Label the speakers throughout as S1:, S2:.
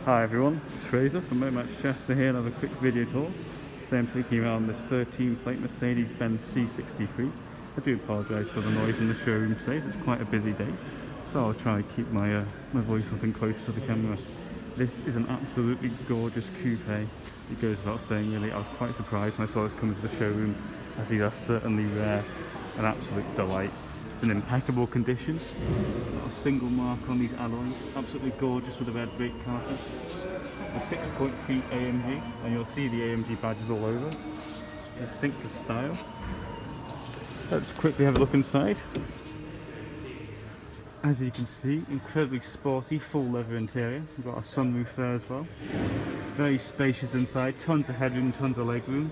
S1: Hi everyone, it's Fraser from Chester here, another quick video tour. Today I'm taking you around this 13 plate Mercedes-Benz C63. I do apologise for the noise in the showroom today, it's quite a busy day, so I'll try and keep my voice up and close to the camera. This is an absolutely gorgeous coupe. It goes without saying really. I was quite surprised when I saw this come into the showroom, as these are certainly rare, an absolute delight. It's in impeccable condition, not a single mark on these alloys, absolutely gorgeous with the red brake carcass. A 6.3 AMG, and you'll see the AMG badges all over. Distinctive style. Let's quickly have a look inside. As you can see, incredibly sporty, full leather interior. We've got a sunroof there as well. Very spacious inside, tons of headroom, tons of legroom.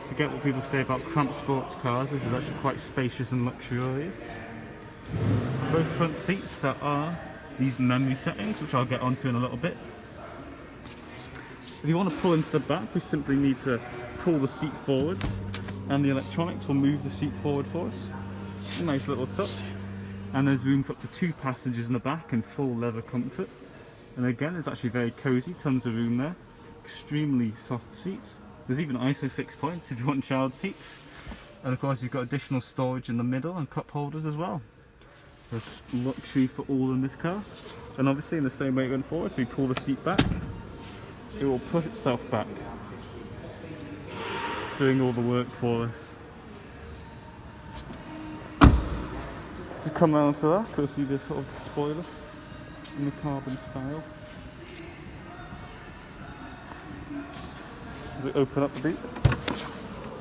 S1: Forget what people say about cramped sports cars, this is actually quite spacious and luxurious. For both front seats there are these memory settings, which I'll get onto in a little bit. If you want to pull into the back, we simply need to pull the seat forwards, and the electronics will move the seat forward for us. A nice little touch. And there's room for up to 2 passengers in the back in full leather comfort. And again, it's actually very cosy, tons of room there. Extremely soft seats. There's even ISOFIX points if you want child seats. And of course you've got additional storage in the middle and cup holders as well. There's luxury for all in this car. And obviously in the same way going forward, if we pull the seat back, it will push itself back, doing all the work for us. So come around to that, you'll see this sort of spoiler in the carbon style. As we open up a bit,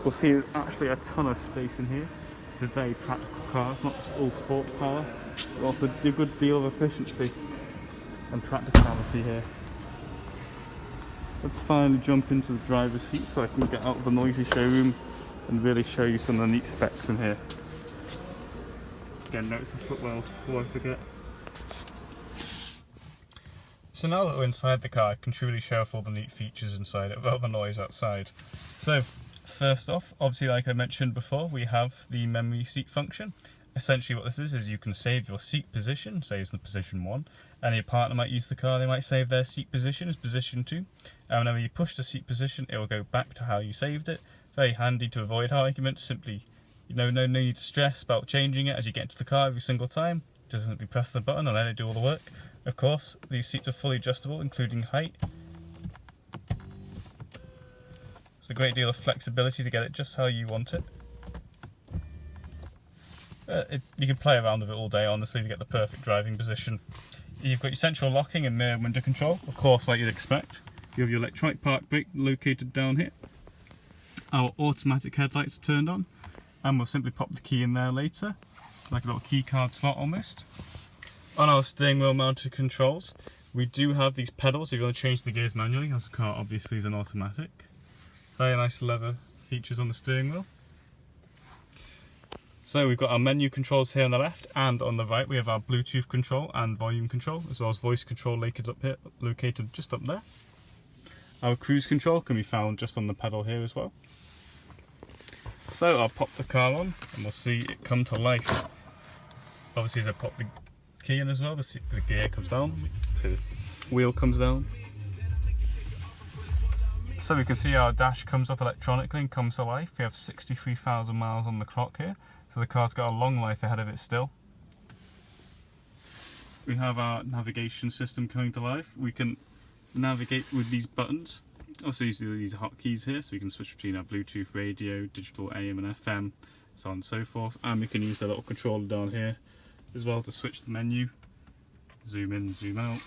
S1: we'll see there's actually a ton of space in here. It's a very practical car, it's not just all sports power, but also a good deal of efficiency and practicality here. Let's finally jump into the driver's seat so I can get out of the noisy showroom and really show you some of the neat specs in here. Again, notice the footwells before I forget. So now that we're inside the car, I can truly show off all the neat features inside it without the noise outside. So, first off, obviously like I mentioned before, we have the memory seat function. Essentially what this is you can save your seat position, say it's in position 1, and your partner might use the car, they might save their seat position as position 2. And whenever you push the seat position, it will go back to how you saved it. Very handy to avoid arguments, simply no need to stress about changing it as you get into the car every single time. Just simply press the button and let it do all the work. Of course, these seats are fully adjustable, including height. It's a great deal of flexibility to get it just how you want it. You can play around with it all day, honestly, to get the perfect driving position. You've got your central locking and mirror window control, of course, like you'd expect. You have your electronic park brake located down here. Our automatic headlights are turned on, and we'll simply pop the key in there later, like a little key card slot almost. On our steering wheel mounted controls, we do have these pedals if you want to change the gears manually, as the car obviously is an automatic. Very nice leather features on the steering wheel. So we've got our menu controls here on the left, and on the right we have our Bluetooth control and volume control, as well as voice control located just up there. Our cruise control can be found just on the pedal here as well. So I'll pop the car on and we'll see it come to life. Obviously as I pop the key in as well, the gear comes down, so the wheel comes down. So we can see our dash comes up electronically and comes to life. We have 63,000 miles on the clock here, so the car's got a long life ahead of it still. We have our navigation system coming to life. We can navigate with these buttons. Also use these hotkeys here, so we can switch between our Bluetooth radio, digital AM and FM, so on and so forth. And we can use the little controller down here as well to switch the menu. Zoom in, zoom out.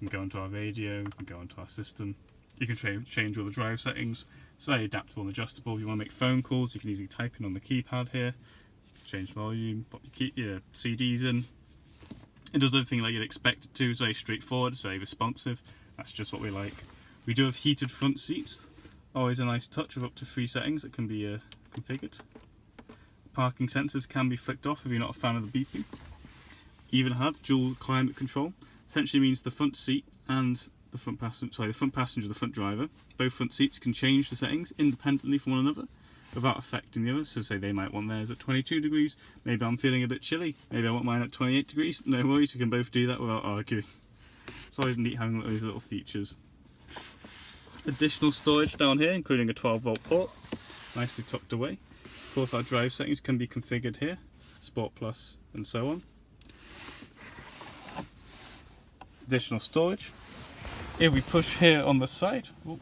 S1: We can go into our radio, we can go into our system. You can change all the drive settings. It's very adaptable and adjustable. If you want to make phone calls, you can easily type in on the keypad here. You can change volume, pop your CDs in. It does everything like you'd expect it to. It's very straightforward, it's very responsive. That's just what we like. We do have heated front seats. Always a nice touch with up to 3 settings that can be configured. Parking sensors can be flicked off if you're not a fan of the beeping. You even have dual climate control. Essentially means the front seat and the front passenger, the front driver, both front seats can change the settings independently from one another without affecting the others. So say they might want theirs at 22 degrees, maybe I'm feeling a bit chilly, maybe I want mine at 28 degrees, no worries, we can both do that without arguing. It's always neat having these little features. Additional storage down here, including a 12-volt port, nicely tucked away. Of course, our drive settings can be configured here, Sport Plus and so on. Additional storage. If we push here on the side, get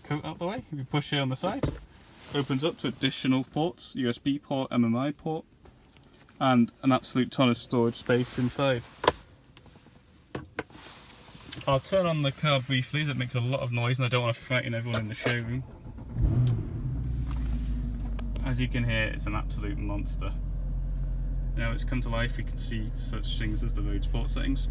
S1: the coat out the way, if we push here on the side, opens up to additional ports, USB port, MMI port, and an absolute ton of storage space inside. I'll turn on the car briefly, that makes a lot of noise and I don't want to frighten everyone in the showroom. As you can hear, it's an absolute monster. Now it's come to life, we can see such things as the road sport settings.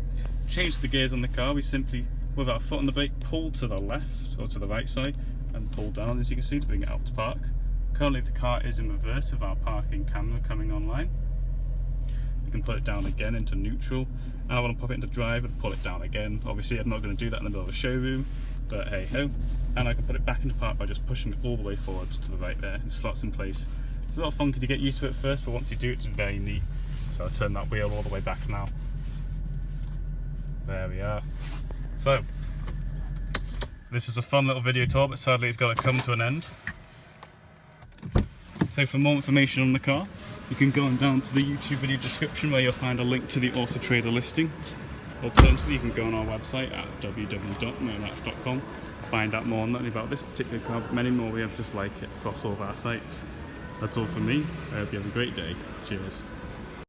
S1: Change the gears on the car, we simply, with our foot on the brake, pull to the left or to the right side and pull down, as you can see, to bring it out to park. Currently the car is in reverse with our parking camera coming online. You can put it down again into neutral. And I want to pop it into drive and pull it down again. Obviously I'm not going to do that in the middle of a showroom, but hey ho. And I can put it back into park by just pushing it all the way forward to the right there. It slots in place. It's a little funky to get used to at first, but once you do, it's very neat. So I'll turn that wheel all the way back now. There we are. So, this is a fun little video tour, but sadly it's got to come to an end. So for more information on the car, you can go on down to the YouTube video description where you'll find a link to the Auto Trader listing. Alternatively, you can go on our website at www.motormatch.com, find out more not only about this particular car, but many more we have just like it across all of our sites. That's all from me. I hope you have a great day. Cheers.